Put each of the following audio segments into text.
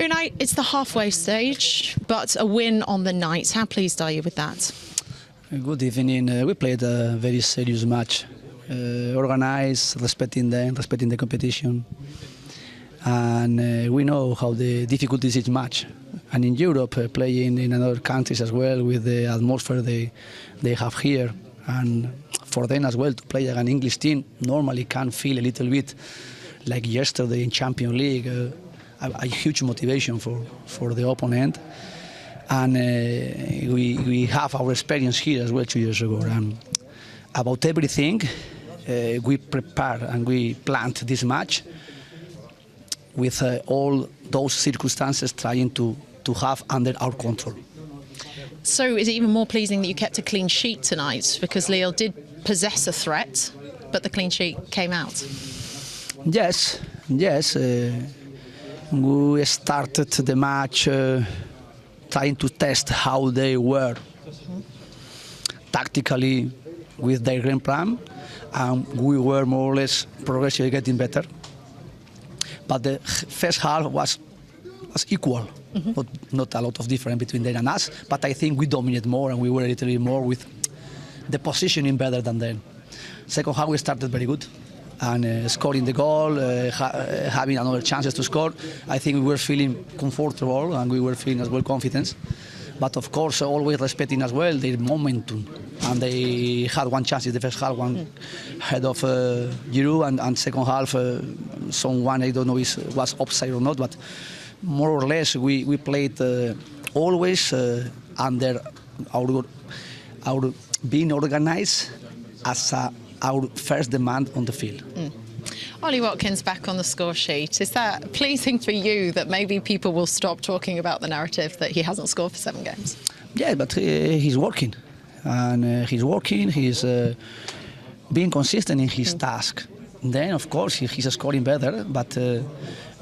Unai, it's the halfway stage, but a win on the night. How pleased are you with that? Good evening. We played a very serious match, organized, respecting the competition, and we know how the difficult is each match. And in Europe, playing in other countries as well, with the atmosphere they have here, and for them as well to play against an English team normally can feel a little bit like yesterday in Champions League, a huge motivation for the opponent. And we have our experience here as well 2 years ago. And about everything, we prepare and we planned this match with all those circumstances trying to have under our control. So is it even more pleasing that you kept a clean sheet tonight, because Lille did possess a threat, but the clean sheet came out? Yes. We started the match trying to test how they were tactically with their game plan, and we were more or less progressively getting better. But the first half was equal, not a lot of difference between them and us, but I think we dominated more and we were a little bit more with the positioning better than them. Second half we started very good, and scoring the goal, having another chances to score. I think we were feeling comfortable and we were feeling as well confidence. But of course, always respecting as well their momentum. And they had one chance in the first half, one head of Giroud, and second half, someone, I don't know if it was offside or not, but more or less we played always under our being organized as our first demand on the field. Ollie Watkins back on the score sheet. Is that pleasing for you that maybe people will stop talking about the narrative that he hasn't scored for 7 games? Yeah, but he's working. And he's being consistent in his task. Then, of course, he's scoring better, but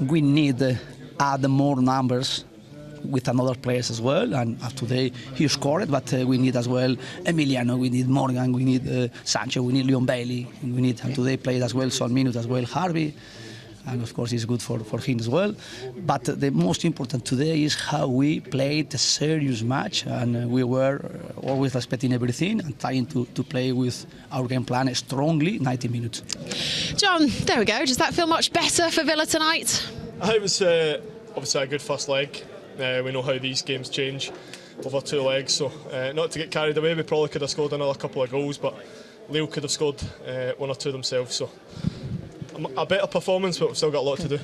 we need add more numbers with another players as well. And today he scored, but we need as well Emiliano, we need Morgan, we need Sancho, we need Leon Bailey, and we need, and today played as well some minutes as well Harvey. And of course it's good for him as well. But the most important today is how we played a serious match, and we were always respecting everything and trying to play with our game plan strongly 90 minutes. John, there we go. Does that feel much better for Villa tonight? It was obviously a good first leg. We know how these games change over 2 legs, so not to get carried away, we probably could have scored another couple of goals, but Lille could have scored 1 or 2 themselves. So a better performance, but we've still got a lot to do.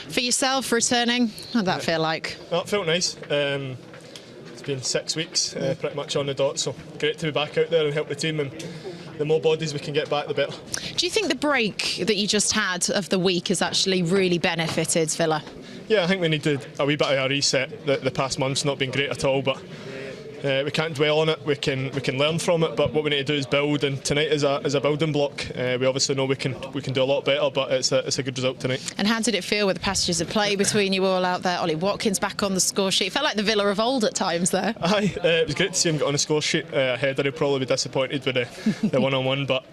For yourself, returning, what did that feel like? It felt nice. It's been 6 weeks, pretty much on the dot, so great to be back out there and help the team, and the more bodies we can get back, the better. Do you think the break that you just had of the week has actually really benefited Villa? Yeah, I think we needed a wee bit of a reset. The past month's not been great at all, but we can't dwell on it. We can learn from it, but what we need to do is build, and tonight is a building block. We obviously know we can do a lot better, but it's a good result tonight. And how did it feel with the passages of play between you all out there? Ollie Watkins back on the score sheet. It felt like the Villa of old at times there. Aye, it was great to see him get on the score sheet. Header, he'll probably be disappointed with the one-on-one, but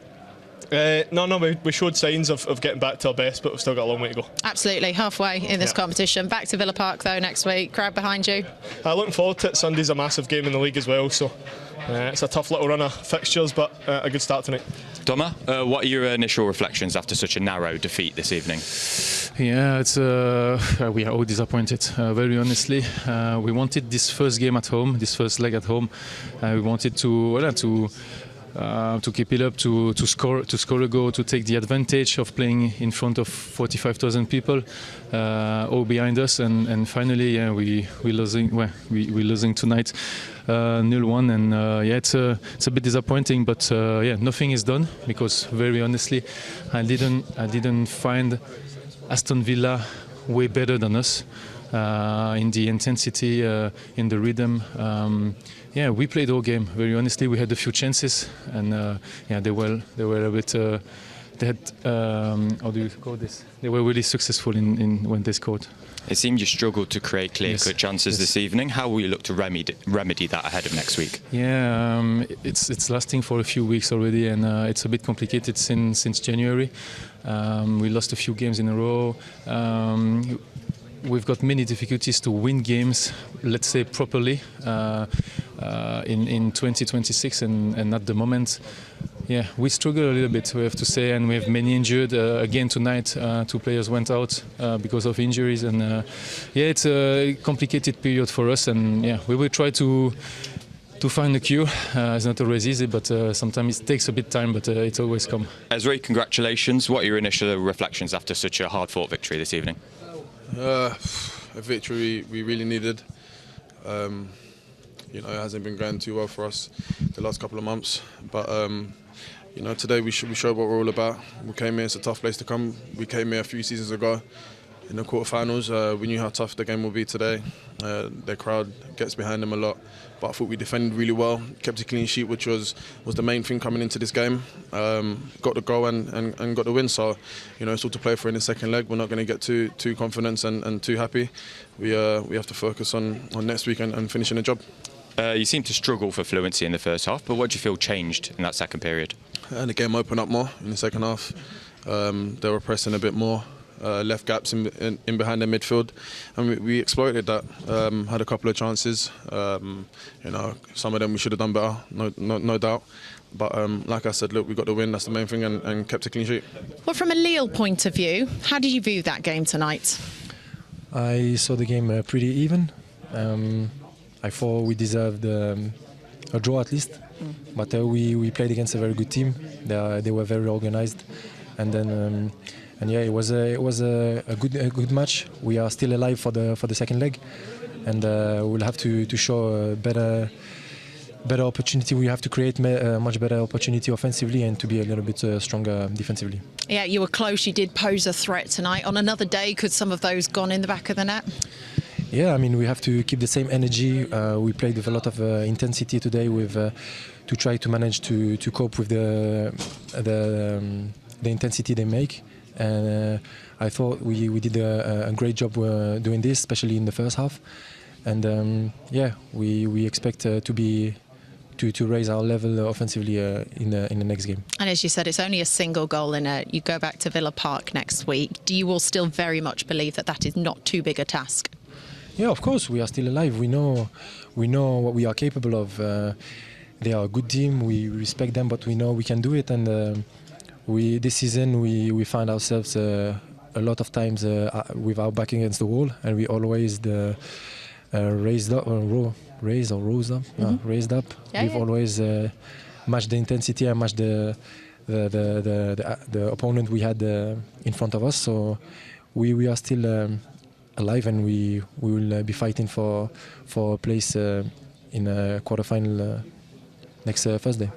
we showed signs of getting back to our best, but we've still got a long way to go. Absolutely, halfway in this competition. Back to Villa Park though next week. Crowd behind you. Looking forward to it. Sunday's a massive game in the league as well, so it's a tough little run of fixtures, but a good start tonight. Thomas, what are your initial reflections after such a narrow defeat this evening? Yeah, we are all disappointed. Very honestly, we wanted this first game at home, this first leg at home. We wanted to keep it up, to score a goal, to take the advantage of playing in front of 45,000 people, all behind us, and finally, yeah, we're losing tonight, 0-1, and it's a bit disappointing, but yeah, nothing is done, because very honestly, I didn't find Aston Villa way better than us. In the intensity, in the rhythm. Yeah, we played all game. Very honestly, we had a few chances, and yeah, they were a bit. They had how do you call this? They were really successful in when they scored. It seemed you struggled to create clear-cut chances this evening. How will you look to remedy that ahead of next week? Yeah, it's lasting for a few weeks already, and it's a bit complicated since January. We lost a few games in a row. we've got many difficulties to win games, let's say properly, in 2026, and at the moment, yeah, we struggle a little bit, we have to say, and we have many injured. Again tonight, 2 players went out because of injuries, and yeah, it's a complicated period for us, and yeah, we will try to find a cure. It's not always easy, but sometimes it takes a bit of time, but it always comes. Ezri, congratulations. What are your initial reflections after such a hard-fought victory this evening? A victory we really needed. You know, it hasn't been going too well for us the last couple of months, but you know, today we showed what we're all about. We came here, it's a tough place to come. We came here a few seasons ago in the quarterfinals. We knew how tough the game would be today. The crowd gets behind them a lot, but I thought we defended really well, kept a clean sheet, which was the main thing coming into this game. Got the goal and got the win, so you know, it's all to play for in the second leg. We're not going to get too confident and too happy. We have to focus on next week and finishing the job. You seem to struggle for fluency in the first half, but what do you feel changed in that second period? And the game opened up more in the second half. They were pressing a bit more, left gaps in behind their midfield, and we exploited that. Had a couple of chances. You know, some of them we should have done better, no doubt. But like I said, look, we got the win. That's the main thing, and kept a clean sheet. Well, from a Lille point of view, how did you view that game tonight? I saw the game pretty even. I thought we deserved a draw at least, but we played against a very good team. They were very organised, and then and yeah, it was a good match. We are still alive for the second leg, and we'll have to show a better opportunity. We have to create a much better opportunity offensively and to be a little bit stronger defensively. Yeah, you were close. You did pose a threat tonight. On another day, could some of those gone in the back of the net? Yeah, I mean, we have to keep the same energy. We played with a lot of intensity today, to try to manage to cope with the intensity they make. And I thought we did a great job doing this, especially in the first half. And yeah, we expect to raise our level offensively in the next game. And as you said, it's only a single goal in it. You go back to Villa Park next week. Do you all still very much believe that is not too big a task? Yeah, of course, we are still alive. We know what we are capable of. They are a good team. We respect them, but we know we can do it. And this season we find ourselves a lot of times with our back against the wall, and we always raised up, raised up. Yeah, We've always matched the intensity and matched the opponent we had in front of us. So we are still alive, and we will be fighting for a place in a quarterfinal next Thursday.